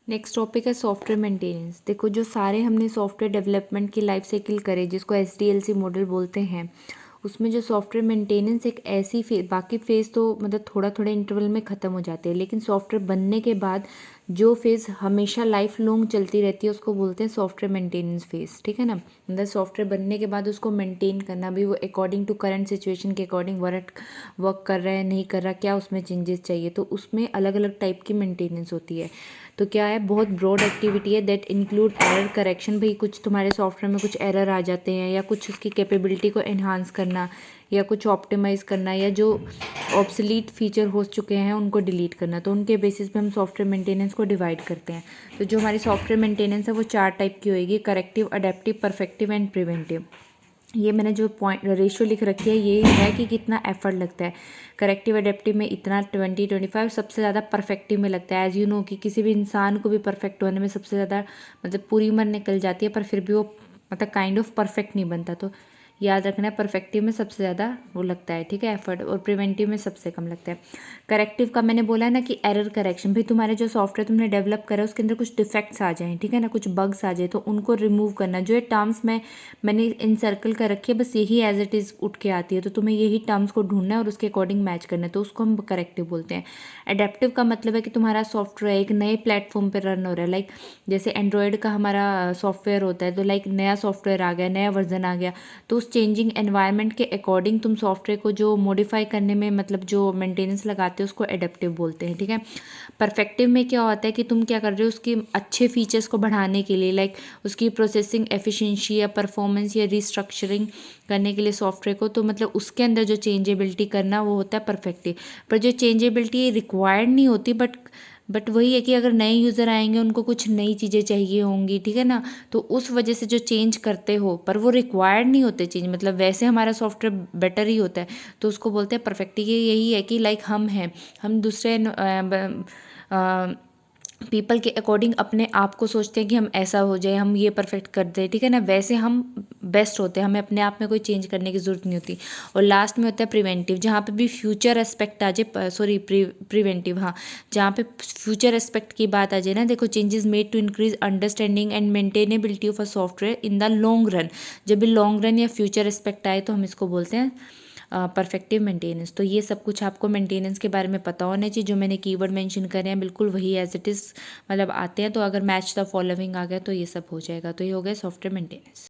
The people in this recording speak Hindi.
नेक्स्ट टॉपिक है सॉफ्टवेयर मेंटेनेंस। देखो, जो सारे हमने सॉफ्टवेयर डेवलपमेंट की लाइफ साइकिल करे, जिसको SDLC मॉडल बोलते हैं, उसमें जो सॉफ्टवेयर मेंटेनेंस एक ऐसी बाकी फेज़ तो मतलब थोड़ा थोड़ा इंटरवल में ख़त्म हो जाते हैं, लेकिन सॉफ्टवेयर बनने के बाद जो फेज़ हमेशा लाइफ लॉन्ग चलती रहती है उसको बोलते हैं सॉफ्टवेयर मेंटेनेंस फेज़। ठीक है ना। मतलब सॉफ्टवेयर बनने के बाद उसको मेंटेन करना भी, वो अकॉर्डिंग टू करंट सिचुएशन के अकॉर्डिंग वर्क कर रहा है नहीं कर रहा, क्या उसमें चेंजेस चाहिए, तो उसमें अलग अलग टाइप की मेंटेनेंस होती है। तो क्या है, बहुत ब्रॉड एक्टिविटी है दैट इंक्लूड एरर करेक्शन। भाई कुछ तुम्हारे सॉफ्टवेयर में कुछ एरर आ जाते हैं, या कुछ उसकी कैपेबिलिटी को एनहांस करना, या कुछ ऑप्टिमाइज़ करना, या जो ऑब्सलीट फीचर हो चुके हैं उनको डिलीट करना। तो उनके बेसिस पे हम सॉफ्टवेयर मेंटेनेंस को डिवाइड करते हैं। तो जो हमारी सॉफ्टवेयर मेंटेनेंस है वो 4 टाइप की होएगी: corrective, adaptive, perfective and preventive. ये मैंने जो पॉइंट रेशियो लिख रखी है ये है कि कितना एफर्ट लगता है। करेक्टिव अडेप्टिव में इतना 20-25, सबसे ज़्यादा परफेक्टिव में लगता है। एज यू नो कि किसी भी इंसान को भी परफेक्ट होने में सबसे ज़्यादा मतलब पूरी उम्र निकल जाती है, पर फिर भी वो मतलब काइंड ऑफ परफेक्ट नहीं बनता। तो याद रखना है, परफेक्टिव में सबसे ज़्यादा वो लगता है, ठीक है, एफर्ट, और प्रिवेंटिव में सबसे कम लगता है। करेक्टिव का मैंने बोला है ना कि एरर करेक्शन। भाई तुम्हारे जो सॉफ्टवेयर तुमने डेवलप करा है उसके अंदर कुछ डिफेक्ट्स आ जाएं, ठीक है ना, कुछ बग्स आ जाए, तो उनको रिमूव करना। जो ये टर्म्स मैंने इन सर्कल कर रखी है, बस यही एज इट इज़ उठ के आती है, तो तुम्हें यही टर्म्स को ढूंढना है और उसके अकॉर्डिंग मैच करना है, तो उसको हम करेक्टिव बोलते हैं। एडेप्टिव का मतलब है कि तुम्हारा सॉफ्टवेयर एक नए प्लेटफॉर्म पर रन हो रहा है। लाइक जैसे एंड्रॉयड का हमारा सॉफ्टवेयर होता है, तो लाइक नया सॉफ्टवेयर आ गया, नया वर्जन आ गया, तो उस चेंजिंग एनवायरनमेंट के अकॉर्डिंग तुम सॉफ्टवेयर को जो मॉडिफाई करने में मतलब जो मेंटेनेंस लगाते हो उसको एडेप्टिव बोलते हैं, ठीक है। परफेक्टिव में क्या होता है कि तुम क्या कर रहे हो, उसकी अच्छे फीचर्स को बढ़ाने के लिए, लाइक उसकी प्रोसेसिंग एफिशिएंसी या परफॉर्मेंस या रिस्ट्रक्चरिंग करने के लिए सॉफ्टवेयर को, तो मतलब उसके अंदर जो चेंजेबिलिटी करना वो होता है परफेक्टिव। पर जो चेंजेबिलिटी रिक्वायर्ड नहीं होती, बट वही है कि अगर नए यूज़र आएंगे उनको कुछ नई चीज़ें चाहिए होंगी, ठीक है ना, तो उस वजह से जो चेंज करते हो, पर वो रिक्वायर्ड नहीं होते चेंज, मतलब वैसे हमारा सॉफ्टवेयर बेटर ही होता है, तो उसको बोलते हैं परफेक्टिव। यही है कि लाइक हम दूसरे पीपल के अकॉर्डिंग अपने आप को सोचते हैं कि हम ऐसा हो जाए, हम ये परफेक्ट कर दें, ठीक है ना, वैसे हम बेस्ट होते हैं, हमें अपने आप में कोई चेंज करने की ज़रूरत नहीं होती। और लास्ट में होता है प्रिवेंटिव, जहाँ पे भी फ्यूचर एस्पेक्ट आ जाए, सॉरी प्रिवेंटिव, हाँ, जहाँ पे फ्यूचर एस्पेक्ट की बात आ जाए ना, देखो, changes made to increase understanding and maintainability of a software in the long run. जब भी लॉन्ग रन या फ्यूचर एस्पेक्ट आए तो हम इसको बोलते हैं परफेक्टिव मेंटेनेंस। तो ये सब कुछ आपको मेंटेनेंस के बारे में पता होना चाहिए। जो मैंने कीवर्ड मेंशन करे हैं बिल्कुल वही एज इट इज़ मतलब आते हैं, तो अगर मैच द फॉलोइंग आ गया तो ये सब हो जाएगा। तो ये हो गया सॉफ्टवेयर मेंटेनेंस।